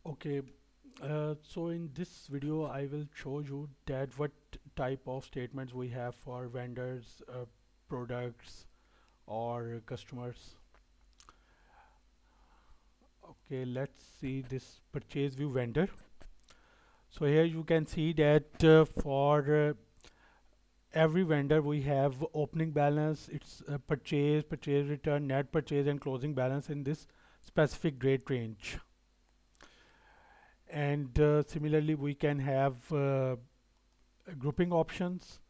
Okay, so in this video I will show you that what type of statements we have for vendors, products or customers. Okay, let's see this purchase view vendor. So here you can see that for every vendor we have opening balance, its purchase return, net purchase and closing balance in this specific date range. And similarly we can have grouping options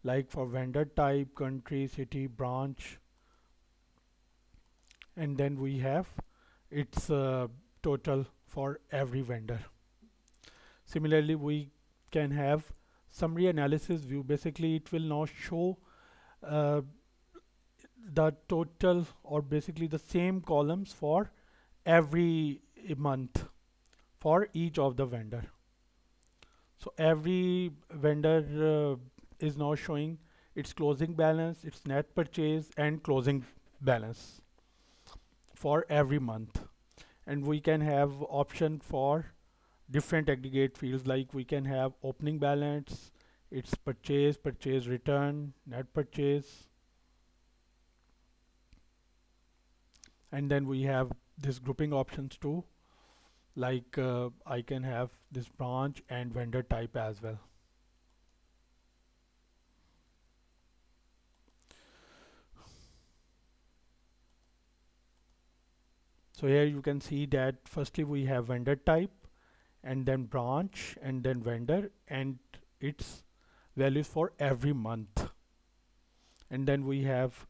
like for vendor type, country, city, branch, and then we have its total for every vendor. Similarly, we can have summary analysis view. Basically, it will now show uh, the total or basically the same columns for every month for each of the vendor. So every vendor is now showing its closing balance, its net purchase and closing balance for every month. And we can have option for different aggregate fields, like we can have opening balance, its purchase return, net purchase, and then we have this grouping options too, like I can have this branch and vendor type as well. So here you can see that firstly we have vendor type and then branch and then vendor and its values for every month, and then we have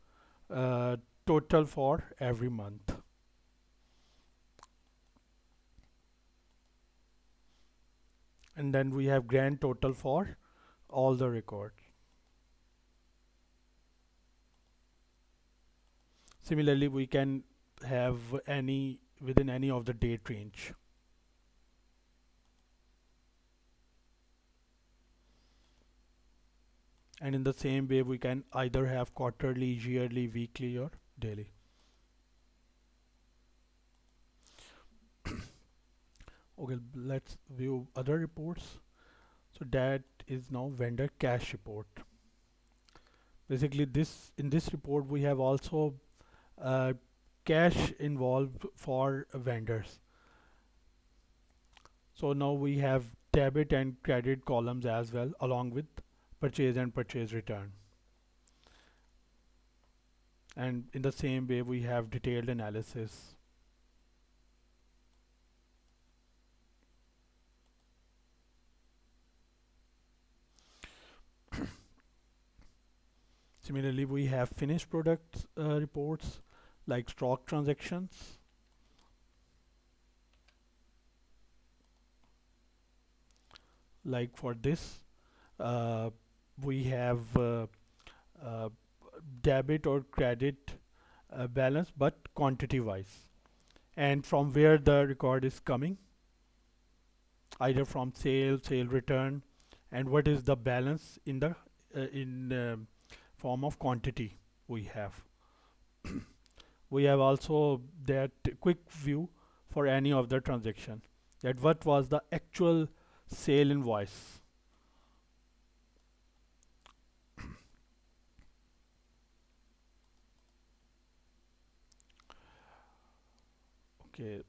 uh, total for every month, and then we have grand total for all the records. Similarly we can have any within any of the date range. And in the same way we can either have quarterly, yearly, weekly or daily. Okay, let's view other reports. So that is now vendor cash report. Basically this in this report we have also uh, cash involved for vendors. So now we have debit and credit columns as well, along with purchase and purchase return. And in the same way we have detailed analysis. Similarly we have finished products reports like stock transactions, like for this uh, we have uh, debit or credit balance but quantity wise, and from where the record is coming, either from sale return, and what is the balance in the in form of quantity we have. We have also that quick view for any of the transaction, that what was the actual sale invoice. Okay,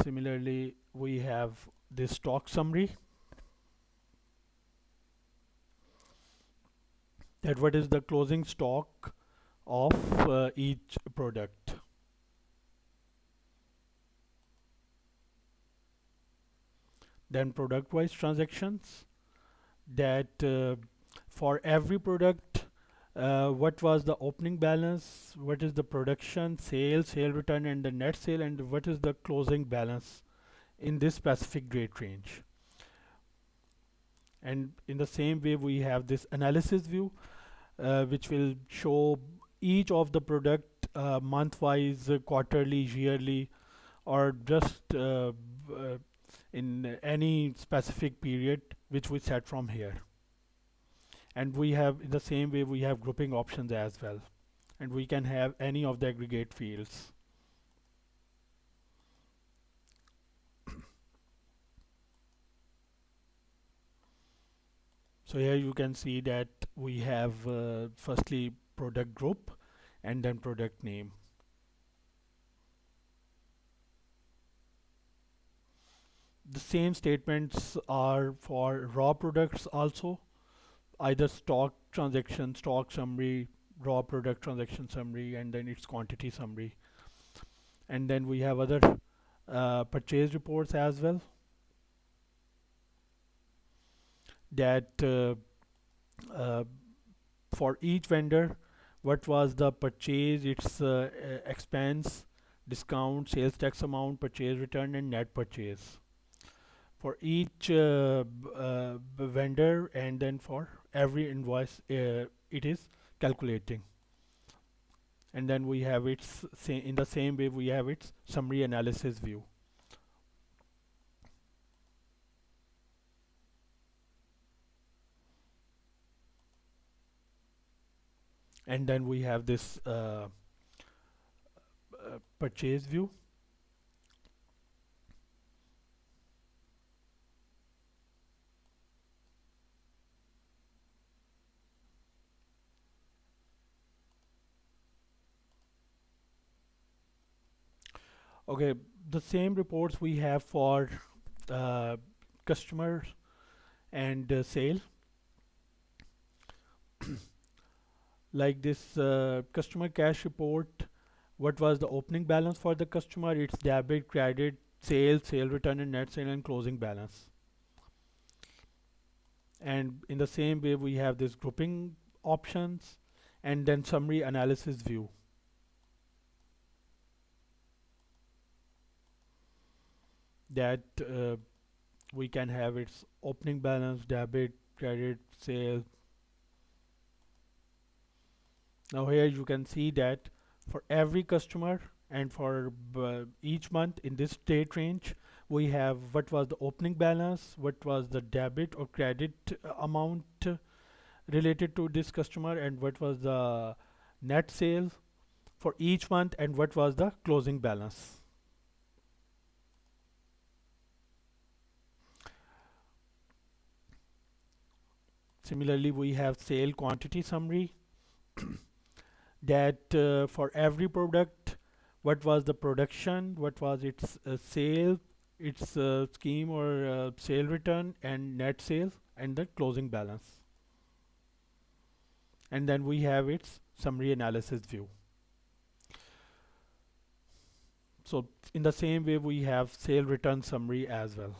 similarly we have this stock summary, that what is the closing stock of each product. Then product wise transactions, that for every product what was the opening balance, what is the production, sale return and the net sale, and what is the closing balance in this specific date range. And in the same way we have this analysis view which will show each of the product month wise, quarterly, yearly, or just in any specific period which we set from here. And we have in the same way we have grouping options as well, and we can have any of the aggregate fields. So here you can see that we have firstly product group and then product name. The same statements are for raw products also, either stock transaction, stock summary, raw product transaction summary, and then its quantity summary. And then we have other purchase reports as well, that uh, for each vendor, what was the purchase, its expense, discount, sales tax amount, purchase return, and net purchase for each vendor, and then for every invoice it is calculating. And then we have its in the same way we have its summary analysis view. And then we have this purchase view. Okay, the same reports we have for uh, customer and sale. Like this customer cash report, what was the opening balance for the customer, its debit, credit, sale return, and net sale and closing balance. And in the same way we have this grouping options, and then summary analysis view, that we can have its opening balance, debit, credit, sale. Now here you can see that for every customer and for each month in this date range, we have what was the opening balance, what was the debit or credit amount related to this customer, and what was the net sale for each month, and what was the closing balance. Similarly, we have sale quantity summary, that for every product, what was the production, what was its sale, its scheme or sale return, and net sales, and the closing balance. And then we have its summary analysis view. So in the same way we have sale return summary as well.